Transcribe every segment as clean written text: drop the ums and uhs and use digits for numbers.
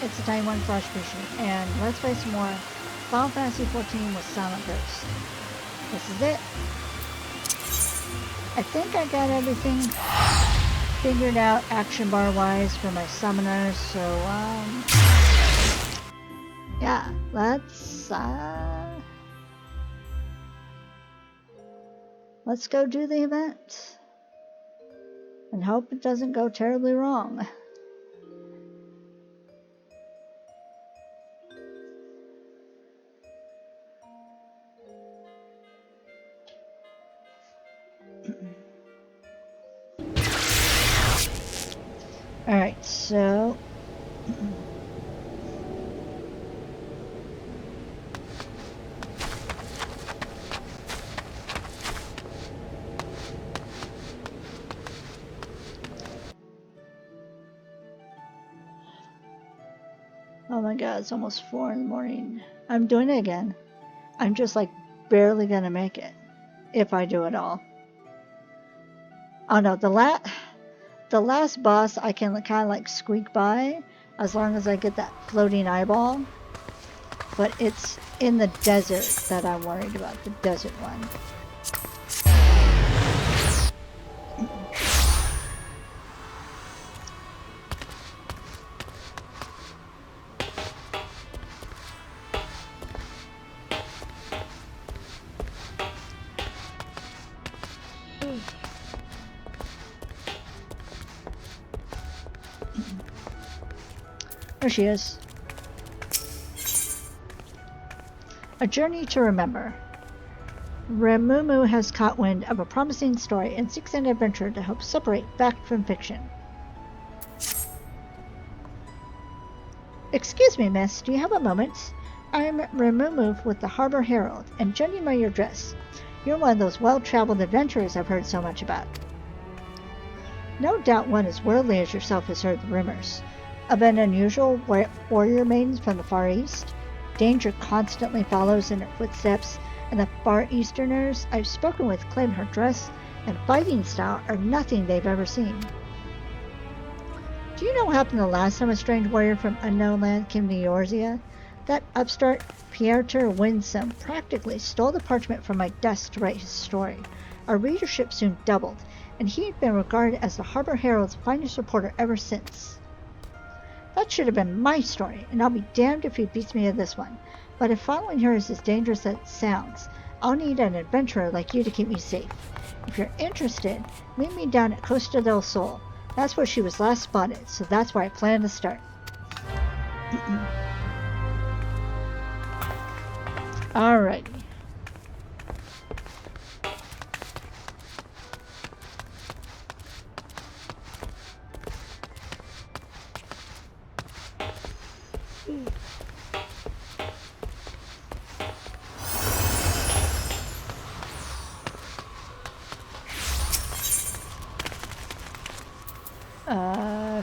it's a tiny one for Bishie, and let's play some more Final Fantasy XIV with Silent Ghost. This is it. I think I got everything figured out action bar wise for my summoners, so yeah, let's go do the event and hope it doesn't go terribly wrong. Alright, so oh my god, it's almost 4 in the morning. I'm doing it again. I'm just like barely gonna make it. If I do it all. Oh no, the last boss I can kind of like squeak by as long as I get that floating eyeball. But it's in the desert that I'm worried about, the desert one. There she is. A journey to remember. Remumu has caught wind of a promising story and seeks an adventurer to help separate fact from fiction. Excuse me, miss, do you have a moment? I'm Remumu with the Harbor Herald, and judging by your dress, you're one of those well-traveled adventurers I've heard so much about. No doubt one as worldly as yourself has heard the rumors of an unusual warrior maiden from the Far East. Danger constantly follows in her footsteps, and the Far Easterners I've spoken with claim her dress and fighting style are nothing they've ever seen. Do you know what happened the last time a strange warrior from unknown land came to Eorzea? That upstart Pieter Winsome practically stole the parchment from my desk to write his story. Our readership soon doubled, and he had been regarded as the Harbor Herald's finest reporter ever since. That should have been my story, and I'll be damned if he beats me to this one. But if following her is as dangerous as it sounds, I'll need an adventurer like you to keep me safe. If you're interested, meet me down at Costa del Sol. That's where she was last spotted, so that's where I plan to start. Alrighty.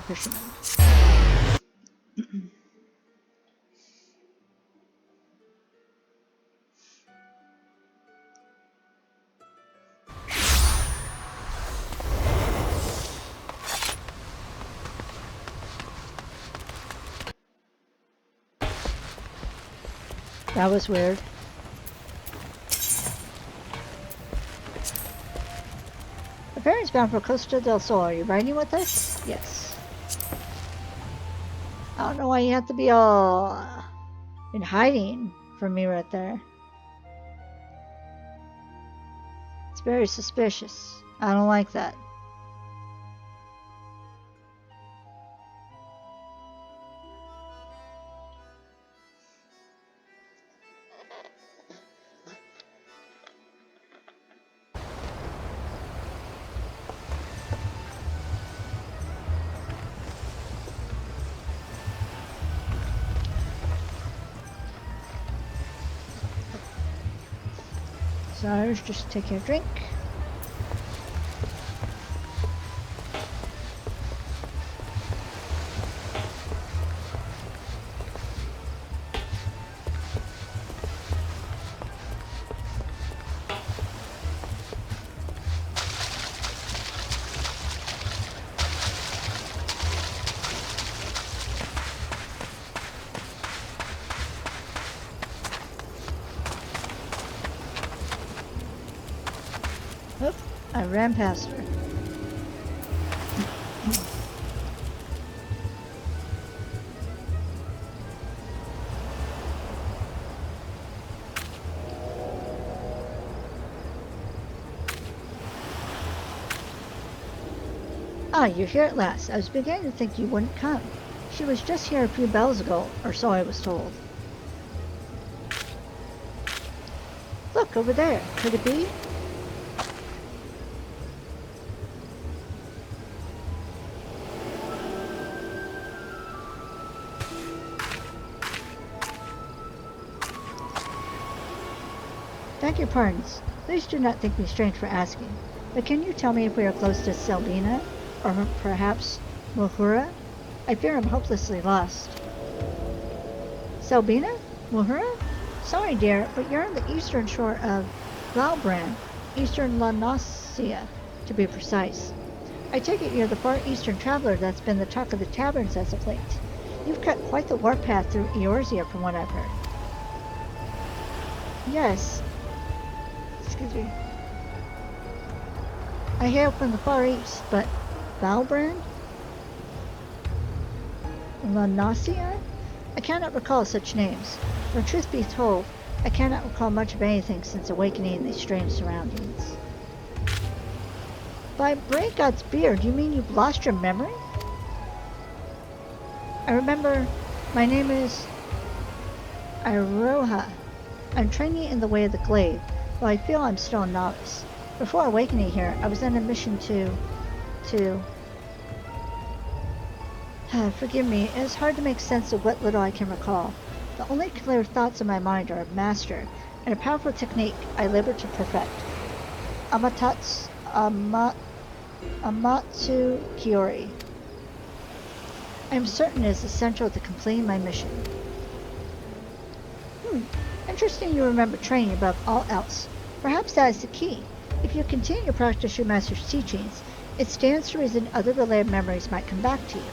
Fisherman. That was weird. The ferry's bound for Costa del Sol. Are you riding with us? Yes. I don't know why you have to be all in hiding from me right there. It's very suspicious. I don't like that. So just take your drink. Oop, I ran past her. Ah, you're here at last. I was beginning to think you wouldn't come. She was just here a few bells ago, or so I was told. Look, over there. Could it be? Beg your pardons. Please do not think me strange for asking. But can you tell me if we are close to Selbina? Or perhaps Muhura? I fear I'm hopelessly lost. Selbina? Muhura? Sorry, dear, but you're on the eastern shore of Valbrand, eastern La Nausea, to be precise. I take it you're the far eastern traveler that's been the talk of the taverns as of late. You've cut quite the warpath through Eorzea from what I've heard. Yes. Excuse me. I hail from the far east, but Valbrand? La Nausea? I cannot recall such names. For truth be told, I cannot recall much of anything since awakening in these strange surroundings. By Brain God's beard, you mean you've lost your memory? I remember my name is Iroha. I'm training in the way of the glaive, though I feel I'm still a novice. Before awakening here, I was on a mission to... Forgive me, it is hard to make sense of what little I can recall. The only clear thoughts in my mind are of master, and a powerful technique I labor to perfect. Amatsu Kyori. I am certain it is essential to completing my mission. Interesting you remember training above all else. Perhaps that is the key. If you continue to practice your master's teachings, it stands to reason other related memories might come back to you.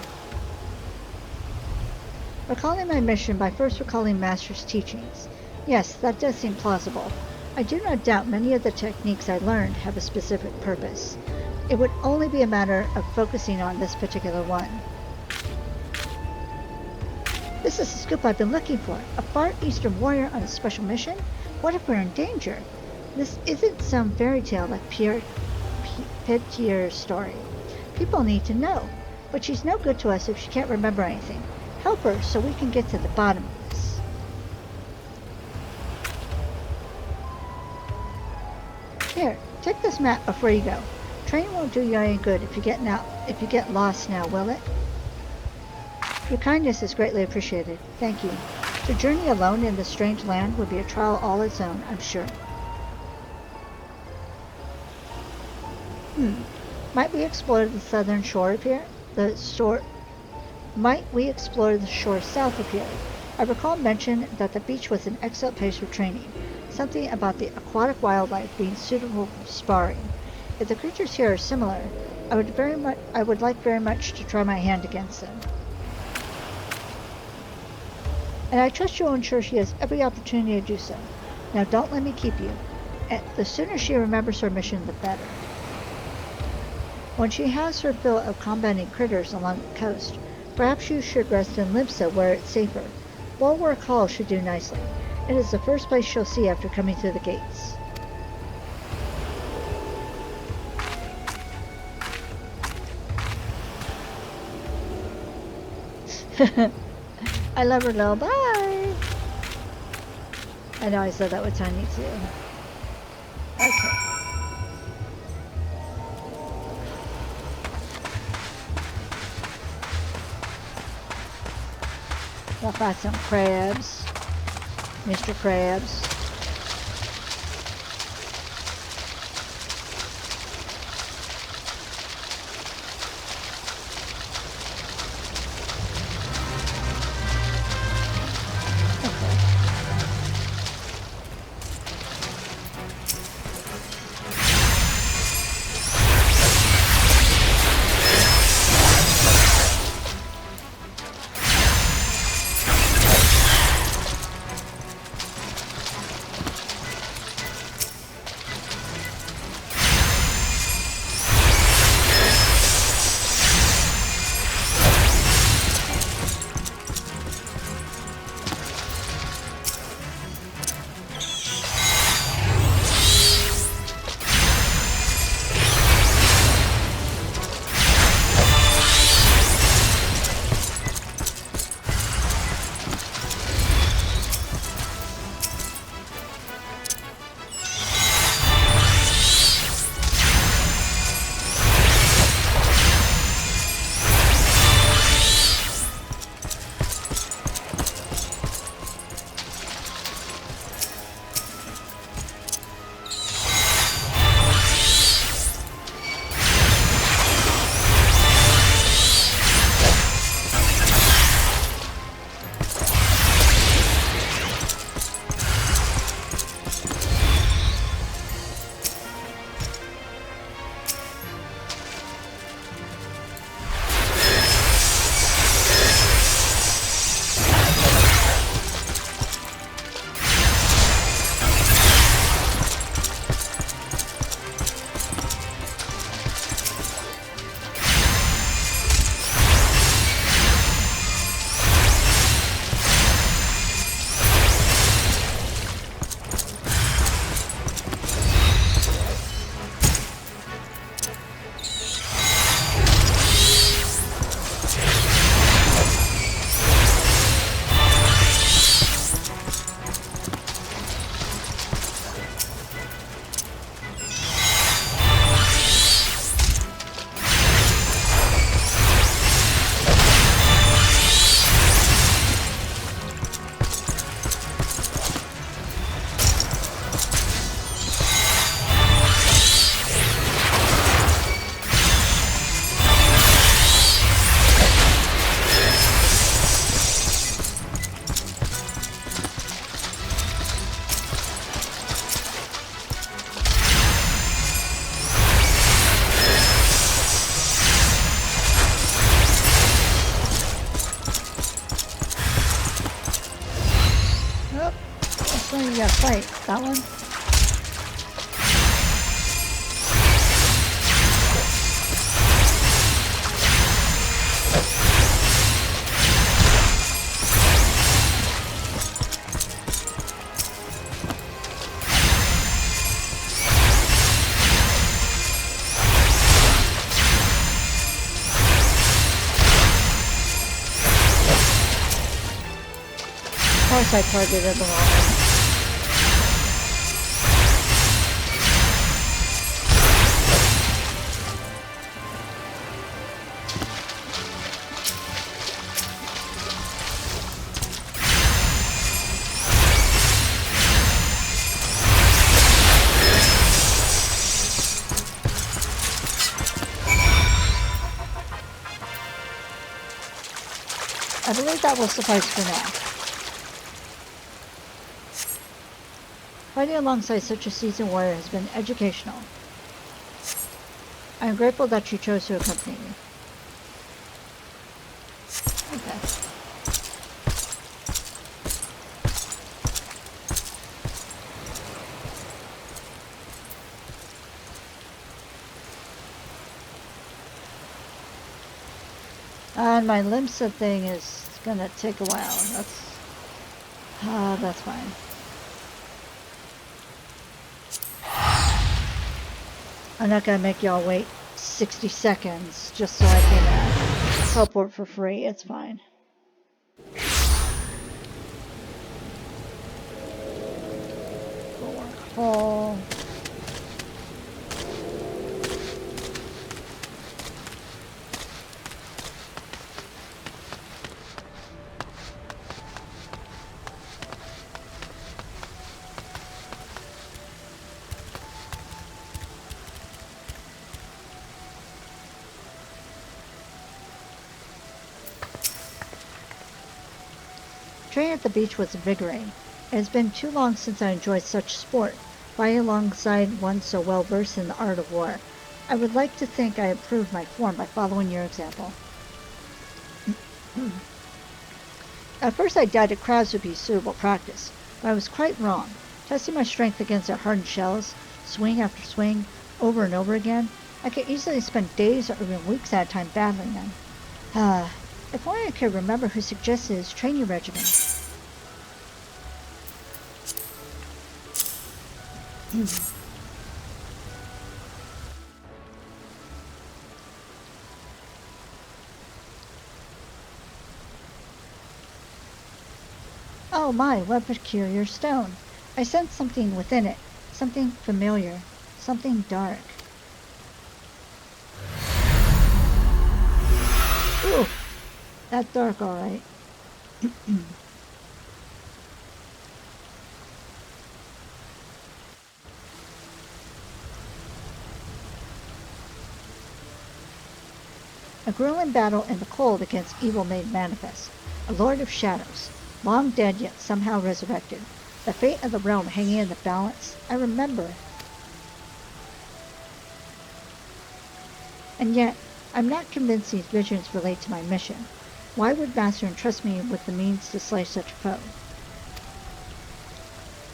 Recalling my mission by first recalling master's teachings. Yes, that does seem plausible. I do not doubt many of the techniques I learned have a specific purpose. It would only be a matter of focusing on this particular one. This is the scoop I've been looking for. A far eastern warrior on a special mission? What if we're in danger? This isn't some fairy tale like Petier's story. People need to know. But she's no good to us if she can't remember anything. Help her so we can get to the bottom of this. Here, take this map before you go. Training won't do you any good if you get lost now, will it? Your kindness is greatly appreciated. Thank you. To journey alone in this strange land would be a trial all its own, I'm sure. Might we explore the southern shore of here? Might we explore the shore south of here? I recall mention that the beach was an excellent place for training. Something about the aquatic wildlife being suitable for sparring. If the creatures here are similar, I would like very much to try my hand against them. And I trust you will ensure she has every opportunity to do so. Now don't let me keep you. The sooner she remembers her mission, the better. When she has her fill of combating critters along the coast, perhaps you should rest in Limsa where it's safer. Bulwark Hall should do nicely. It is the first place she'll see after coming through the gates. I love her little bye. I know I said that with Tiny too. Okay. We'll find some crabs. Mr. Krabs. That one? Of course I targeted the wrong one. I believe that will suffice for now. Fighting alongside such a seasoned warrior has been educational. I am grateful that you chose to accompany me. Okay. And my Limsa thing is gonna take a while. That's fine. I'm not gonna make y'all wait 60 seconds just so I can teleport for free. It's fine. Bulwark Hall. Training at the beach was invigorating. It has been too long since I enjoyed such sport, fighting alongside one so well versed in the art of war. I would like to think I improved my form by following your example. At first I doubted crabs would be suitable practice, but I was quite wrong. Testing my strength against their hardened shells, swing after swing, over and over again, I could easily spend days or even weeks at a time battling them. If only I could remember who suggested his training regimen. Oh my, what a peculiar stone. I sensed something within it, something familiar, something dark. Ooh, that's dark, alright. A grueling battle in the cold against evil made manifest. A lord of shadows, long dead yet somehow resurrected. The fate of the realm hanging in the balance. I remember. And yet, I'm not convinced these visions relate to my mission. Why would Master entrust me with the means to slay such a foe?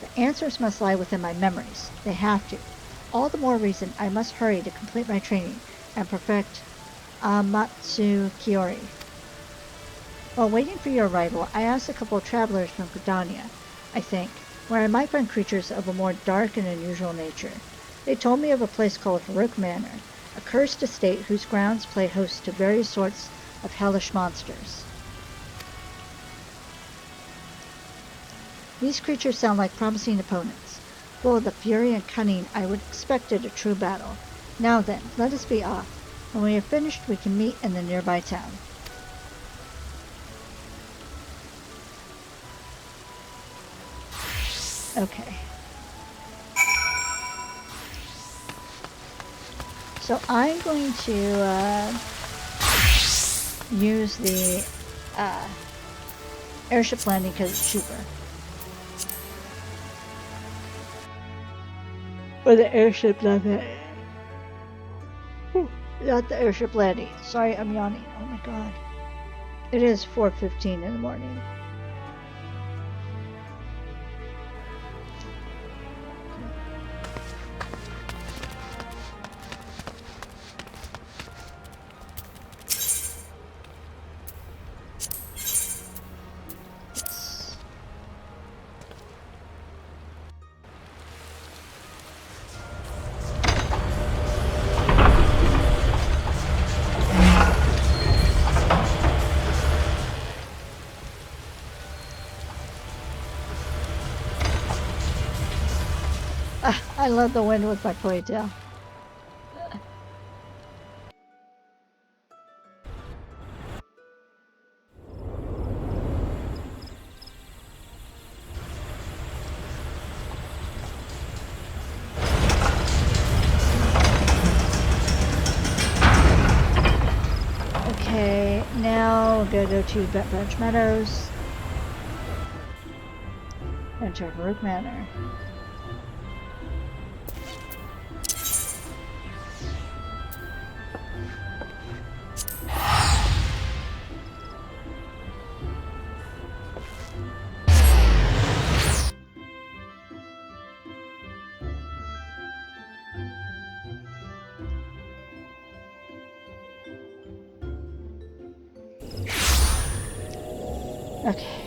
The answers must lie within my memories. They have to. All the more reason I must hurry to complete my training and perfect Amatsu Kiori. While waiting for your arrival, I asked a couple of travelers from Gridania, I think, where I might find creatures of a more dark and unusual nature. They told me of a place called Haruk Manor, a cursed estate whose grounds play host to various sorts of hellish monsters. These creatures sound like promising opponents, full of the fury and cunning I would expect at a true battle. Now then, let us be off. When we have finished, we can meet in the nearby town. Okay. So I'm going to use the airship landing because it's cheaper. Or the airship landing. Not the airship landing. Sorry, I'm yawning. Oh my god. It is 4:15 in the morning. I love the wind with my ponytail. Okay, now we're gonna go to Branch Meadows. Enter Rook Manor. Okay.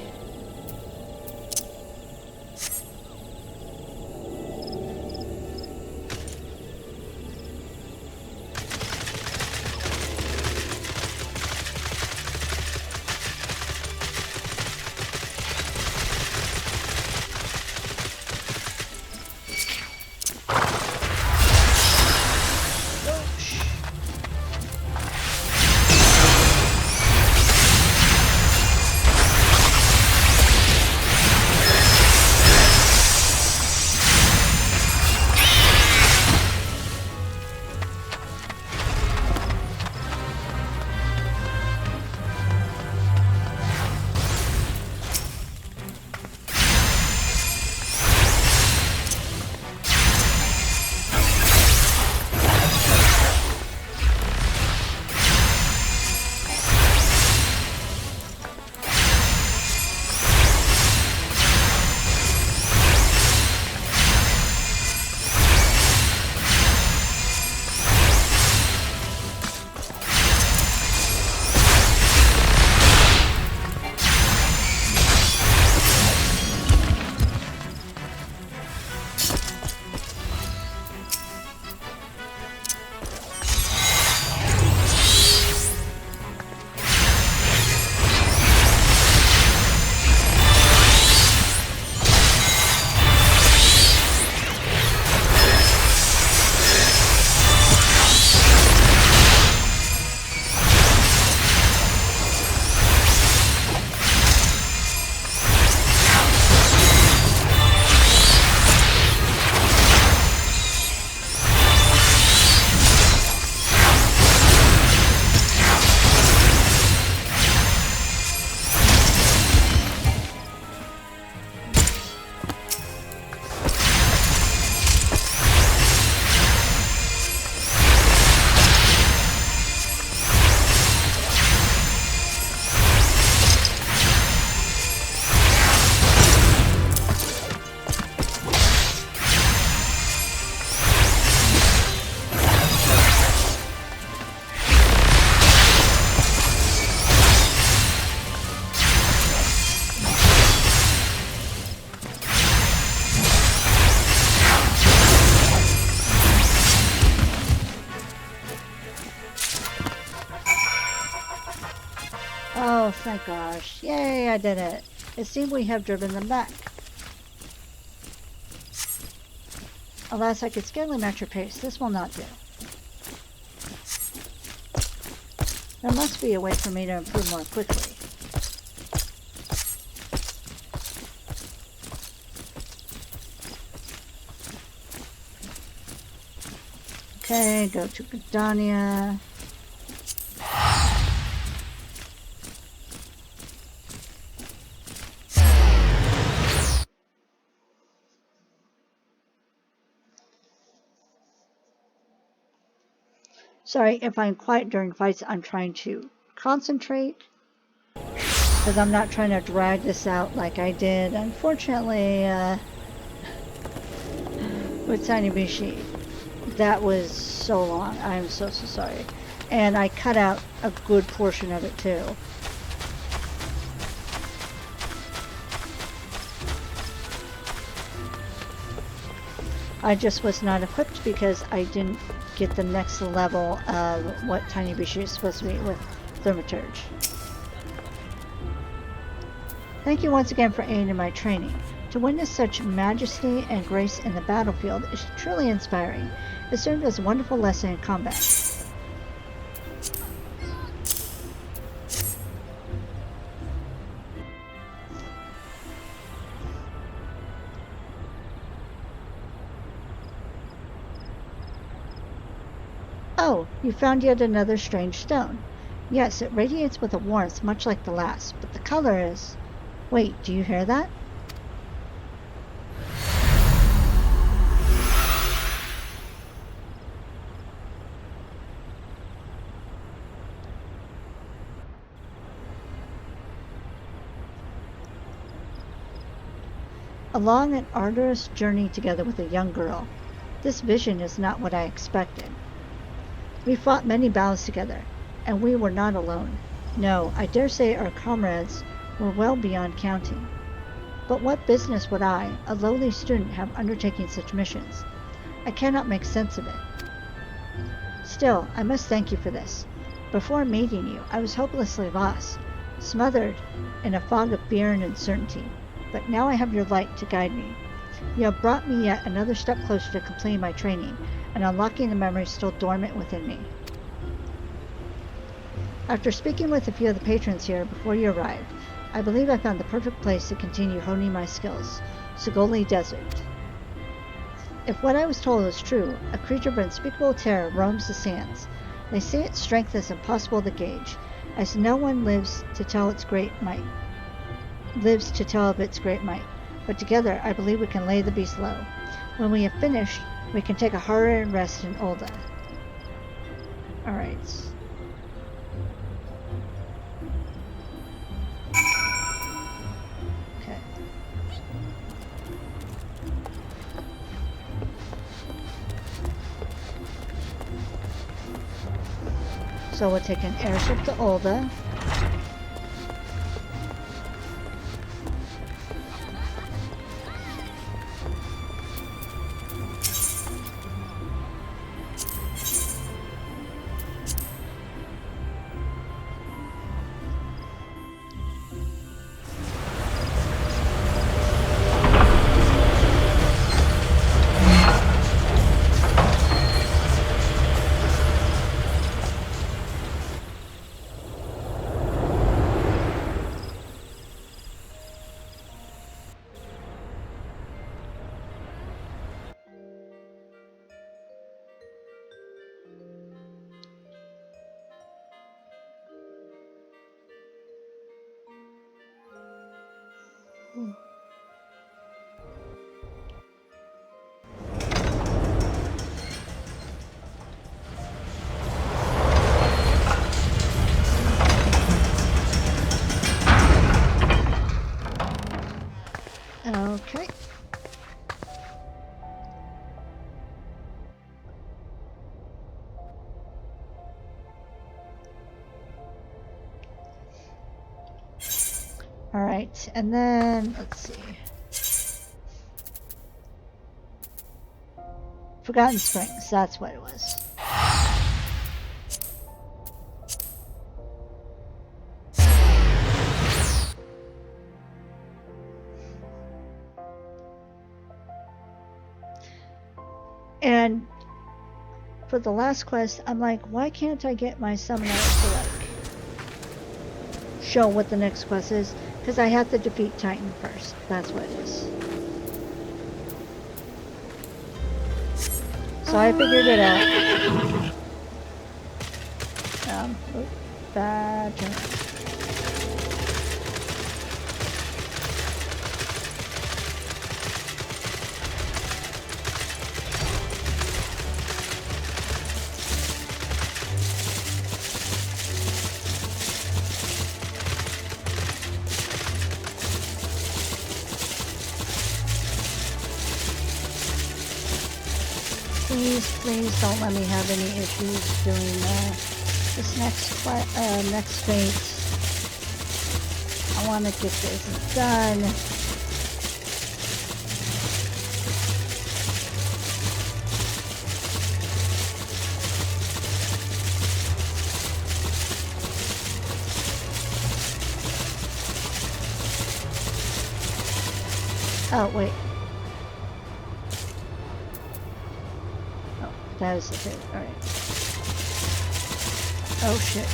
Oh, thank gosh. Yay, I did it. It seems we have driven them back. Alas, I could scarcely match your pace. This will not do. There must be a way for me to improve more quickly. Okay, go to Gardania. Sorry if I'm quiet during fights, I'm trying to concentrate because I'm not trying to drag this out like I did, unfortunately, with tinybishie. That was so long. I'm so sorry. And I cut out a good portion of it too. I just was not equipped because I didn't get the next level of what tinybishie is supposed to be with Thaumaturge. Thank you once again for aiding in my training. To witness such majesty and grace in the battlefield is truly inspiring. It served as a wonderful lesson in combat. Oh, you found yet another strange stone. Yes, it radiates with a warmth much like the last, but the color is... Wait, do you hear that? A long and arduous journey together with a young girl. This vision is not what I expected. We fought many battles together, and we were not alone. No, I dare say our comrades were well beyond counting. But what business would I, a lowly student, have undertaking such missions? I cannot make sense of it. Still, I must thank you for this. Before meeting you, I was hopelessly lost, smothered in a fog of fear and uncertainty. But now I have your light to guide me. You have brought me yet another step closer to completing my training and unlocking the memories still dormant within me. After speaking with a few of the patrons here before you arrived, I believe I found the perfect place to continue honing my skills, Sogoli Desert. If what I was told is true, a creature of unspeakable terror roams the sands. They say its strength is impossible to gauge, as no one lives to tell of its great might. But together, I believe we can lay the beast low. When we have finished, we can take a hard rest in Ulda. Alright. Okay. So we'll take an airship to Ulda. Okay. All right, and then let's see. Forgotten Springs, that's what it was. And for the last quest, I'm like, why can't I get my summoner to like show what the next quest is? Because I have to defeat Titan first. That's what it is. So I figured it out. Bad turn. Please don't let me have any issues doing this next fate. I want to get this done. Oh, wait. Oh, that is the thing. Alright. Oh, shit.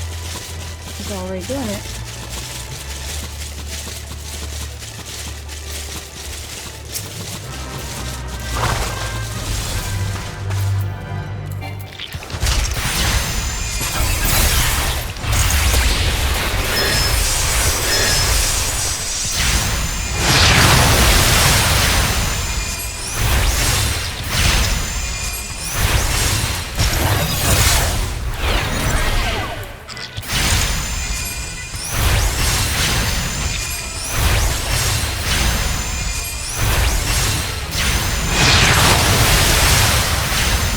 He's already doing it.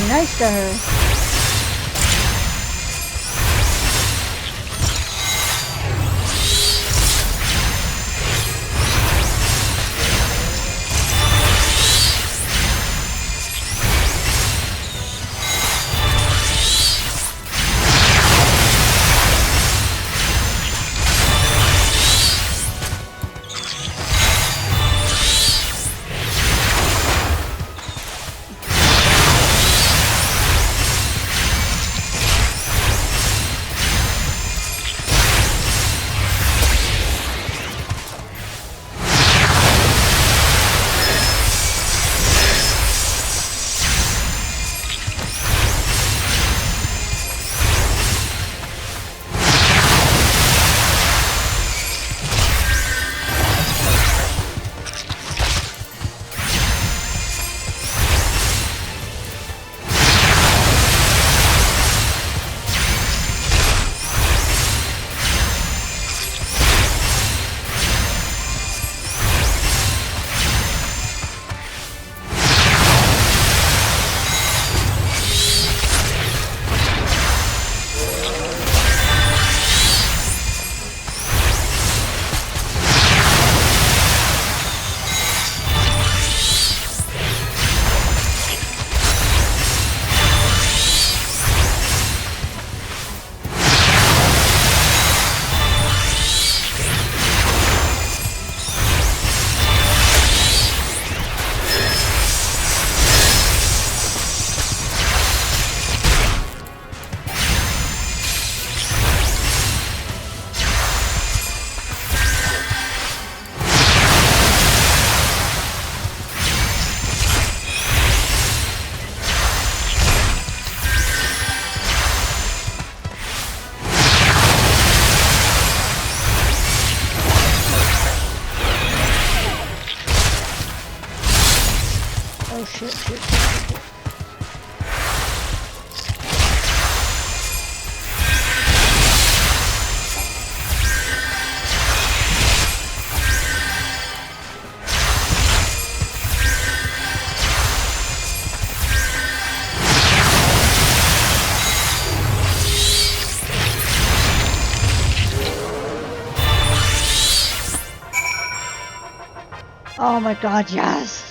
Nice to her. Oh shit, shit, shit, shit. Oh my god, yes!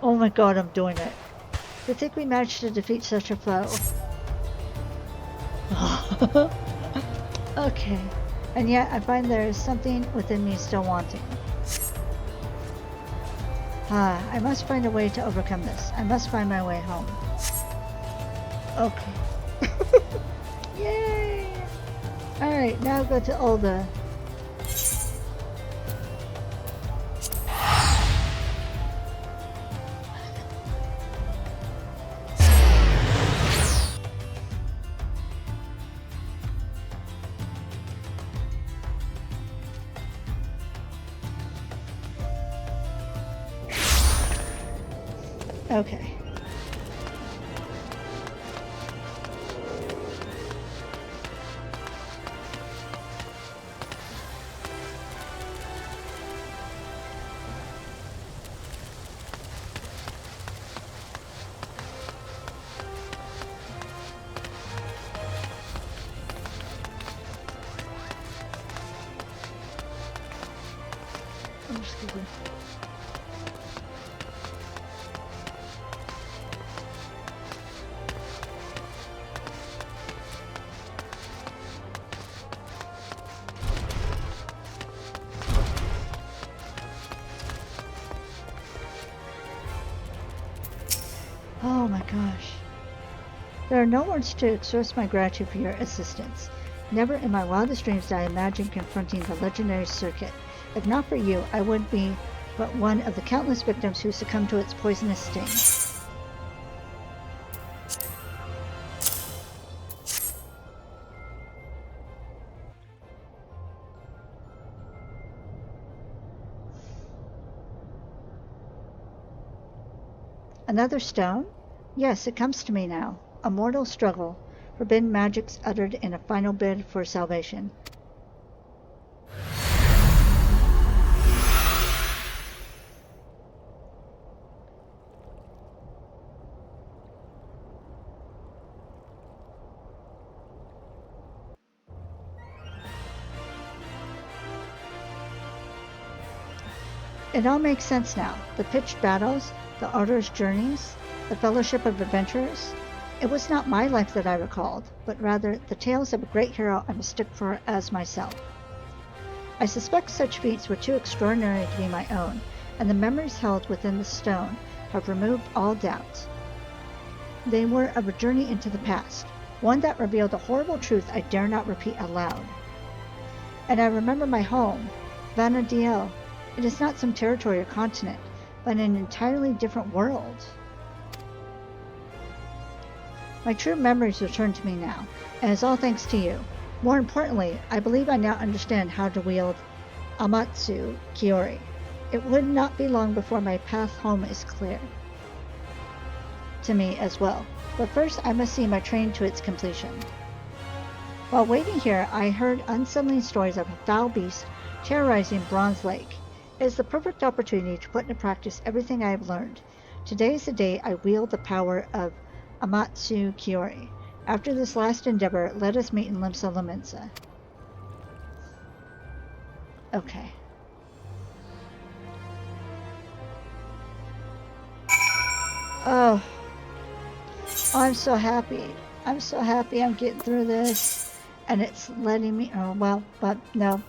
Oh my god, I'm doing it. To think we managed to defeat such a foe. Okay. And yet, I find there is something within me still wanting. I must find a way to overcome this. I must find my way home. Okay. Yay! Alright, now go to Olga. Okay. Oh my gosh. There are no words to express my gratitude for your assistance. Never in my wildest dreams did I imagine confronting the legendary circuit. If not for you, I would be but one of the countless victims who succumbed to its poisonous sting. Another stone? Yes, it comes to me now. A mortal struggle. Forbidden magics uttered in a final bid for salvation. It all makes sense now. The pitched battles, the arduous journeys, the fellowship of adventurers. It was not my life that I recalled, but rather the tales of a great hero I mistook for as myself. I suspect such feats were too extraordinary to be my own, and the memories held within the stone have removed all doubt. They were of a journey into the past, one that revealed a horrible truth I dare not repeat aloud. And I remember my home, Vanadiel. It is not some territory or continent, but an entirely different world. My true memories return to me now, and it's all thanks to you. More importantly, I believe I now understand how to wield Amatsu Kiori. It would not be long before my path home is clear to me as well, but first I must see my train to its completion. While waiting here, I heard unsettling stories of a foul beast terrorizing Bronze Lake. It is the perfect opportunity to put into practice everything I have learned. Today is the day I wield the power of Amatsu Kiori. After this last endeavor, let us meet in Limsa Lominsa. Okay. Oh, I'm so happy. I'm so happy I'm getting through this. And it's letting me... Oh, well, but no.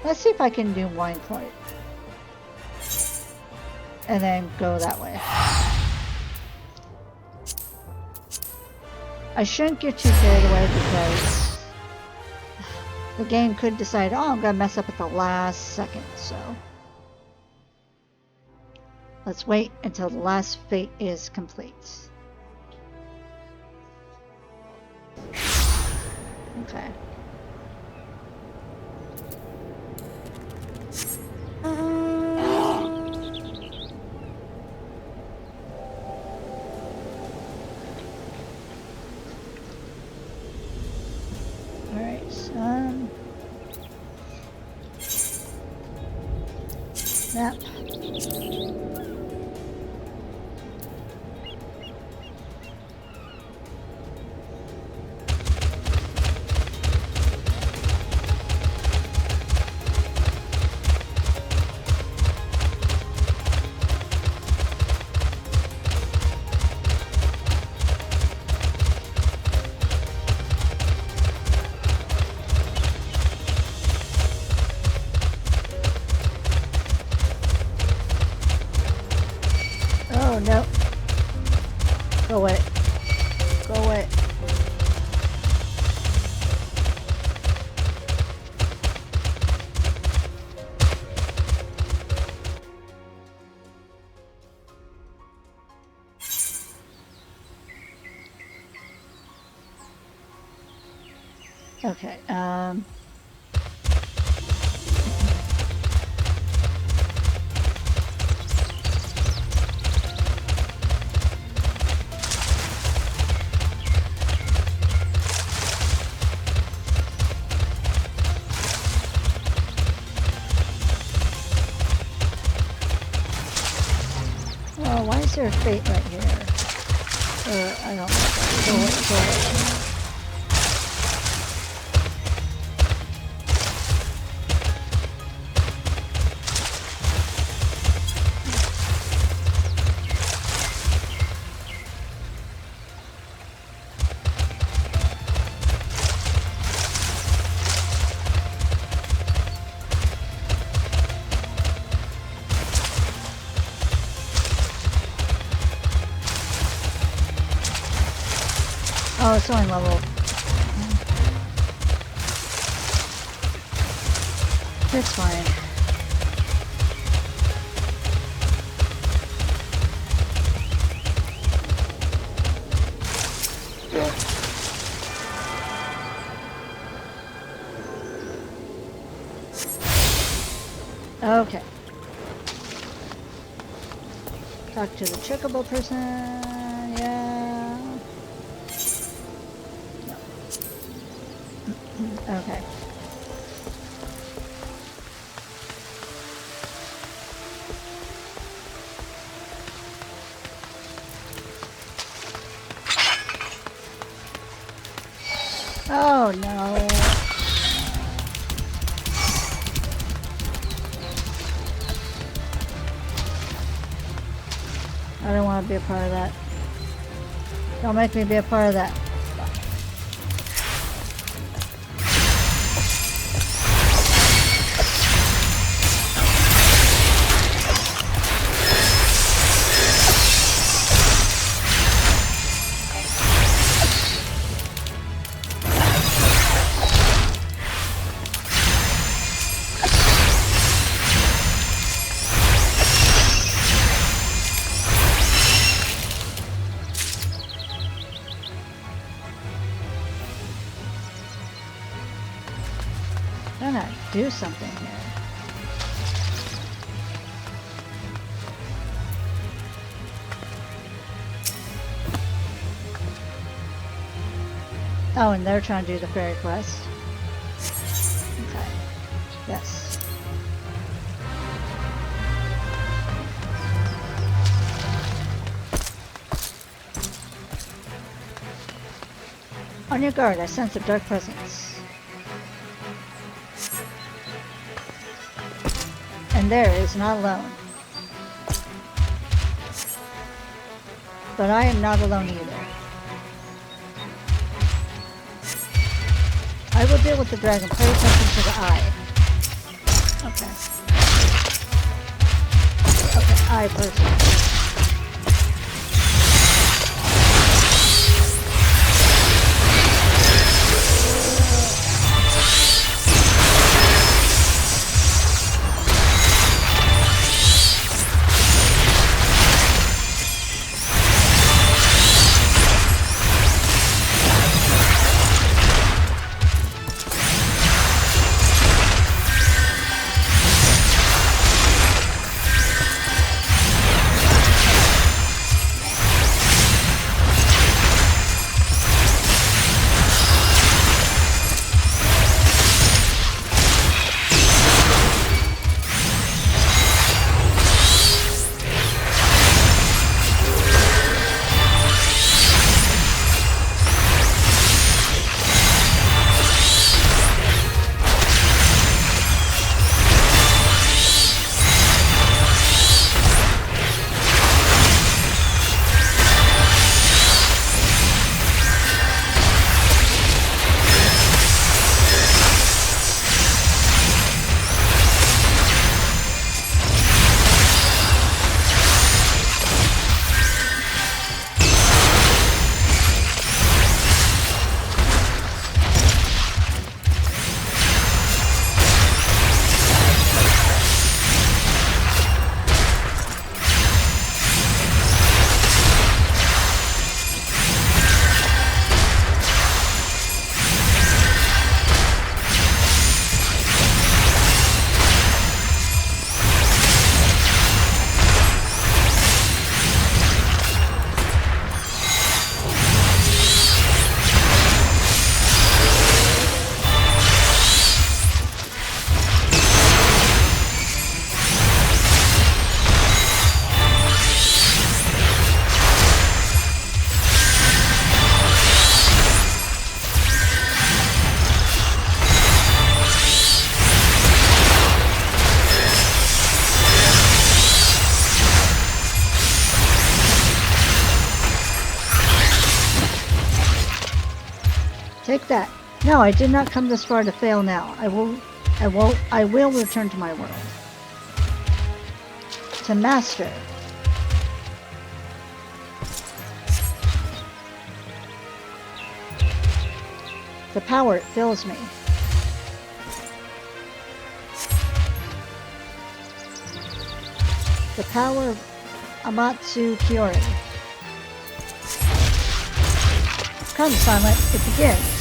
Let's see if I can do wine point. And then go that way. I shouldn't get too carried away because the game could decide, oh, I'm going to mess up at the last second, so. Let's wait until the last fate is complete. Okay. Map. Oh no. Go away. Go away. Okay, oh, why is there a fate right here? I don't know. Go away. Oh, it's only level. It's fine. Okay. Talk to the chocobo person. Yeah. No. Okay. Oh no. I don't want to be a part of that. Don't make me be a part of that. I'm gonna do something here. Oh, and they're trying to do the fairy quest. Okay. Yes. On your guard, I sense a dark presence. And there is not alone. But I am not alone either. I will deal with the dragon. Pay attention to the eye. Okay. Okay, eye person. Take that. No, I did not come this far to fail now. I will return to my world. To master. The power fills me. The power of Amatsu Kyori. Come, Silent, it begins.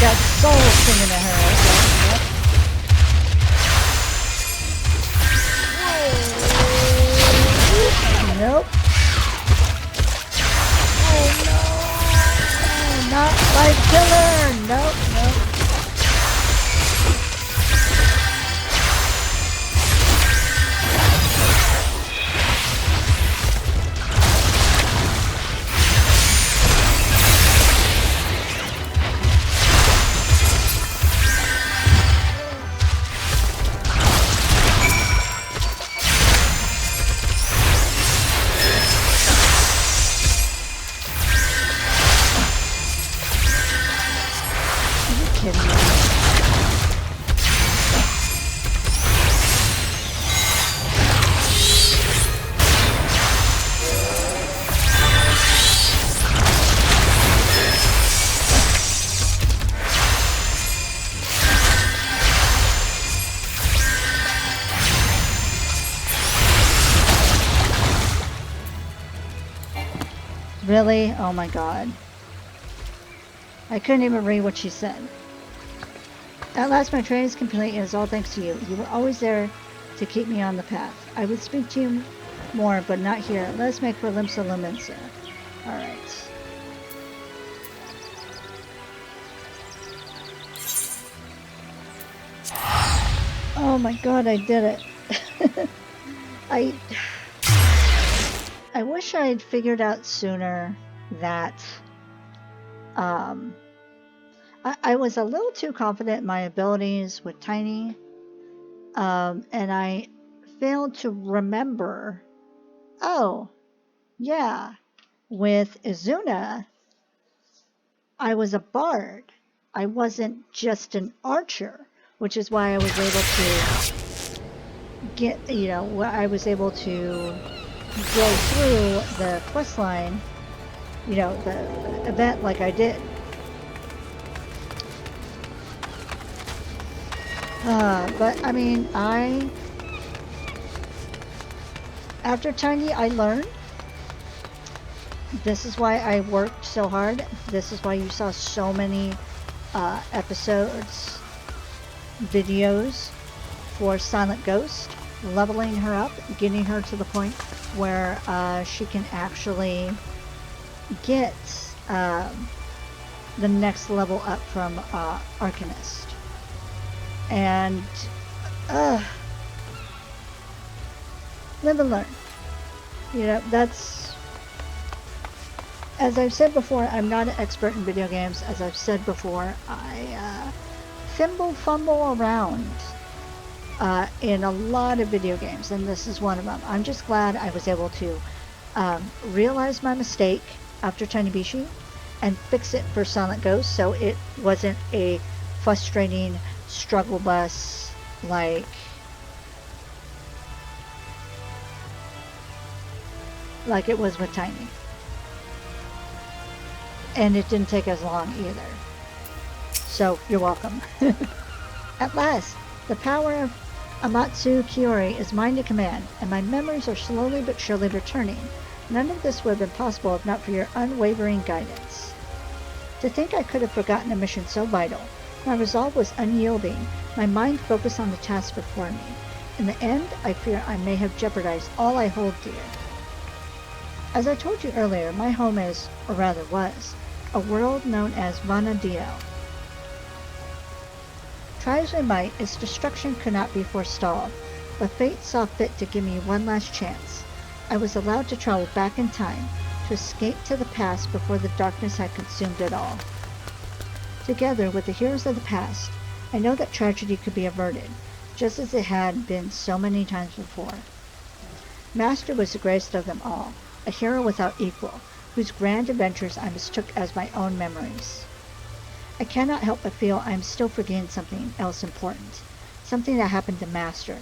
Got soul singing to her. Yep. Nope. Oh no! Not life killer! Nope, nope. Really? Oh my god. I couldn't even read what she said. At last my training is complete, and it's all thanks to you. You were always there to keep me on the path. I would speak to you more, but not here. Let's make for Limsa Lumensa. Alright. Oh my god, I did it. I wish I had figured out sooner that I was a little too confident in my abilities with Tiny, and I failed to remember, oh, yeah, with Izuna, I was a bard. I wasn't just an archer, which is why I was able to get, you know, I was able to go through the quest line, you know, the event like I did. But I mean, after Tiny, I learned. This is why I worked so hard. This is why you saw so many episodes, videos for Silent Ghost, leveling her up, getting her to the point where she can actually get the next level up from Arcanist. And live and learn. You know, that's, as I've said before, I'm not an expert in video games. As I've said before, I fumble around in a lot of video games, and this is one of them. I'm just glad I was able to realize my mistake after tinybishie and fix it for Silent Ghost, so it wasn't a frustrating struggle bus like it was with Tiny. And it didn't take as long either. So, you're welcome. At last, the power of Amatsu Kiori is mine to command, and my memories are slowly but surely returning. None of this would have been possible if not for your unwavering guidance. To think I could have forgotten a mission so vital. My resolve was unyielding, my mind focused on the task before me. In the end, I fear I may have jeopardized all I hold dear. As I told you earlier, my home is, or rather was, a world known as Vana'diel. Try as we might, its destruction could not be forestalled, but fate saw fit to give me one last chance. I was allowed to travel back in time, to escape to the past before the darkness had consumed it all. Together with the heroes of the past, I know that tragedy could be averted, just as it had been so many times before. Master was the greatest of them all, a hero without equal, whose grand adventures I mistook as my own memories. I cannot help but feel I am still forgetting something else important, something that happened to Master.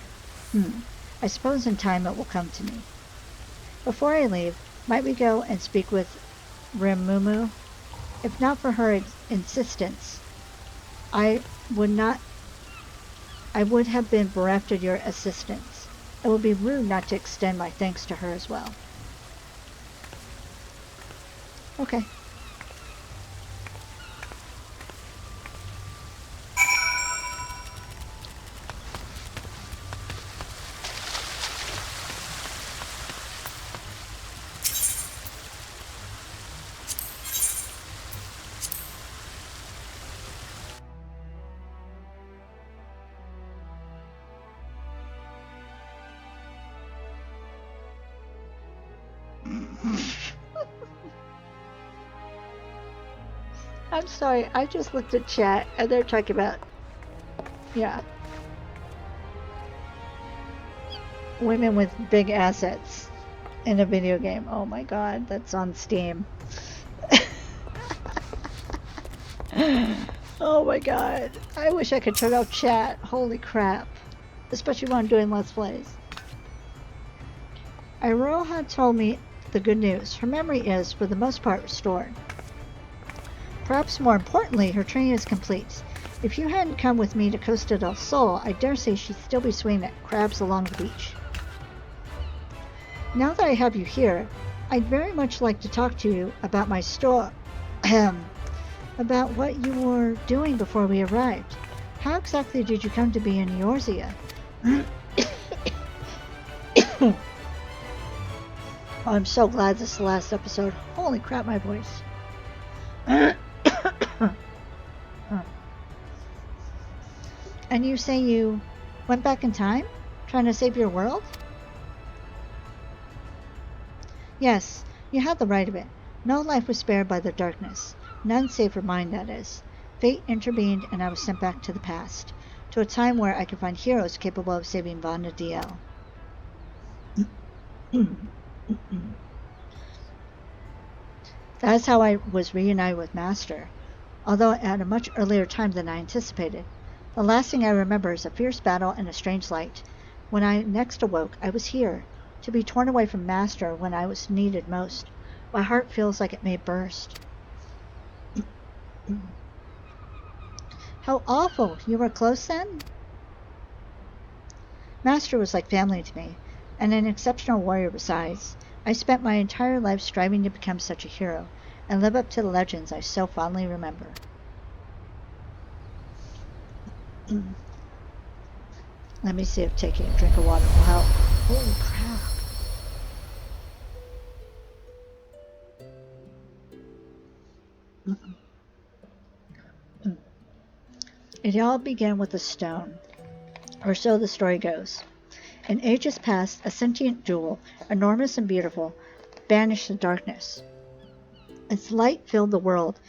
I suppose in time it will come to me. Before I leave, might we go and speak with Rimumu? If not for her insistence, I would have been bereft of your assistance. It would be rude not to extend my thanks to her as well. Okay. I'm sorry, I just looked at chat and they're talking about, women with big assets in a video game. Oh my god, that's on Steam. Oh my god, I wish I could turn off chat. Holy crap. Especially when I'm doing Let's Plays. Iroha told me the good news. Her memory is, for the most part, restored. Perhaps more importantly, her training is complete. If you hadn't come with me to Costa del Sol, I dare say she'd still be swinging at crabs along the beach. Now that I have you here, I'd very much like to talk to you about my store. About what you were doing before we arrived. How exactly did you come to be in Eorzea? Oh, I'm so glad this is the last episode. Holy crap, my voice. And you say you went back in time? Trying to save your world? Yes, you had the right of it. No life was spared by the darkness. None save for mine, that is. Fate intervened and I was sent back to the past. To a time where I could find heroes capable of saving Vana'diel. That is how I was reunited with Master, although at a much earlier time than I anticipated. The last thing I remember is a fierce battle and a strange light. When I next awoke, I was here, to be torn away from Master when I was needed most. My heart feels like it may burst. How awful! You were close then? Master was like family to me, and an exceptional warrior besides. I spent my entire life striving to become such a hero, and live up to the legends I so fondly remember. Let me see if taking a drink of water will help. Holy crap. It all began with a stone, or so the story goes. In ages past, a sentient jewel, enormous and beautiful, banished the darkness. Its light filled the world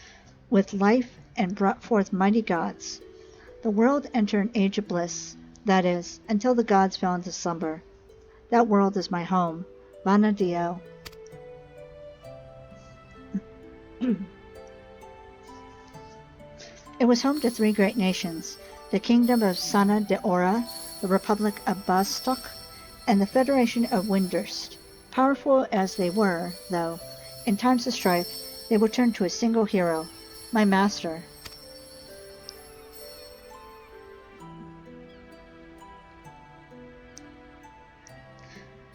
with life and brought forth mighty gods. The world entered an age of bliss, that is, until the gods fell into slumber. That world is my home, Vana'diel. It was home to 3 great nations, the Kingdom of Sana de Ora, the Republic of Bastok, and the Federation of Windurst. Powerful as they were, though, in times of strife, they would turn to a single hero, my master.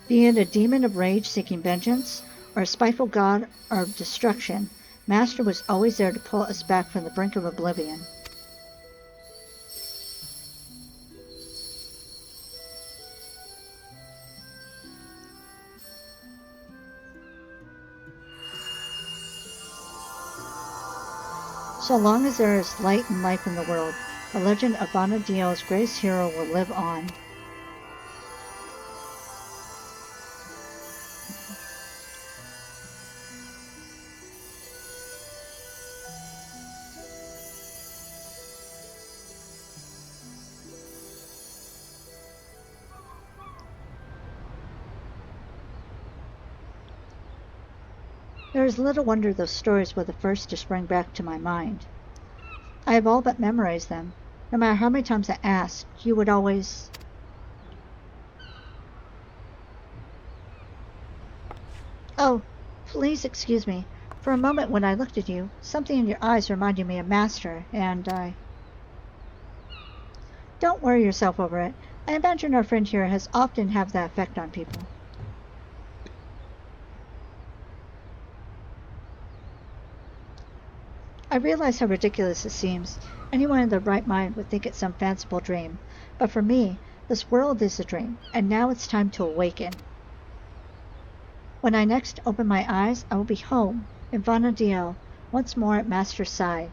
Be it a demon of rage seeking vengeance, or a spiteful god of destruction, Master was always there to pull us back from the brink of oblivion. So long as there is light and life in the world, the legend of Bonadio's greatest hero will live on. There is little wonder those stories were the first to spring back to my mind. I have all but memorized them. No matter how many times I asked, you would always... Oh, please excuse me. For a moment when I looked at you, something in your eyes reminded me of Master, and I... Don't worry yourself over it. I imagine our friend here has often had that effect on people. I realize how ridiculous this seems. Anyone in their right mind would think it's some fanciful dream. But for me, this world is a dream, and now it's time to awaken. When I next open my eyes, I will be home, in Bonadio, once more at Master's side.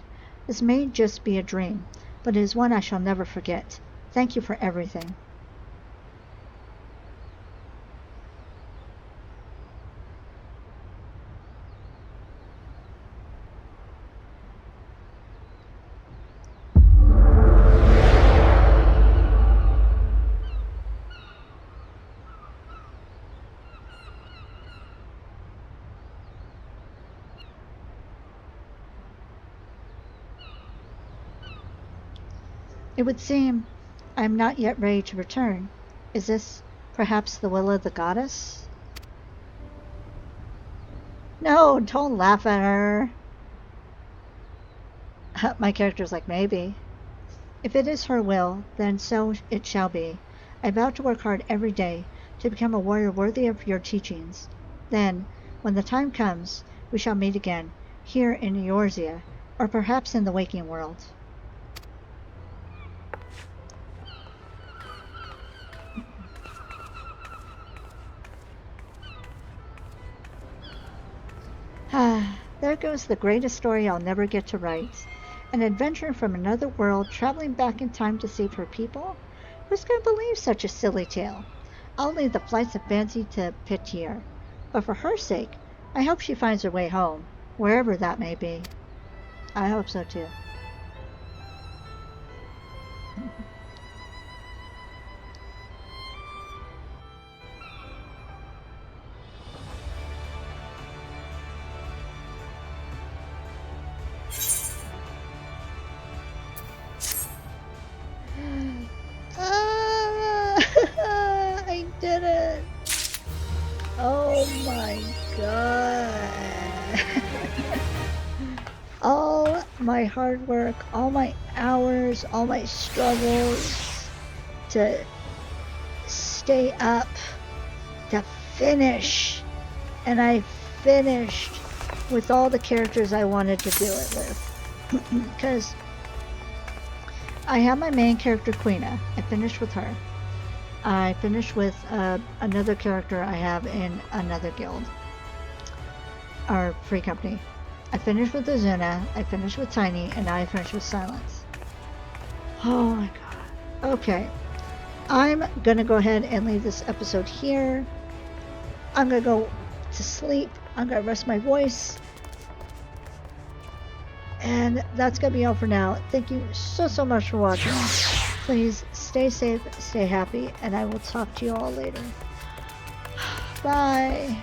This may just be a dream, but it is one I shall never forget. Thank you for everything. It would seem I am not yet ready to return. Is this perhaps the will of the goddess? No, don't laugh at her. My character's like, maybe. If it is her will, then so it shall be. I vow to work hard every day to become a warrior worthy of your teachings. Then, when the time comes, we shall meet again, here in Eorzea, or perhaps in the waking world. There goes the greatest story I'll never get to write. An adventurer from another world traveling back in time to save her people? Who's going to believe such a silly tale? I'll leave the flights of fancy to Pitier. But for her sake, I hope she finds her way home, wherever that may be. I hope so too. I did it! Oh my god! All my hard work, all my hours, all my struggles to stay up, to finish, and I finished with all the characters I wanted to do it with. Because I have my main character, Queena. I finished with her. I finished with another character I have in another guild, or free company. I finished with Azuna, I finished with Tiny, and now I finished with Silence. Oh my god. Okay. I'm gonna go ahead and leave this episode here. I'm gonna go to sleep. I'm gonna rest my voice. And that's gonna be all for now. Thank you so much for watching. Please stay safe, stay happy, and I will talk to you all later. Bye.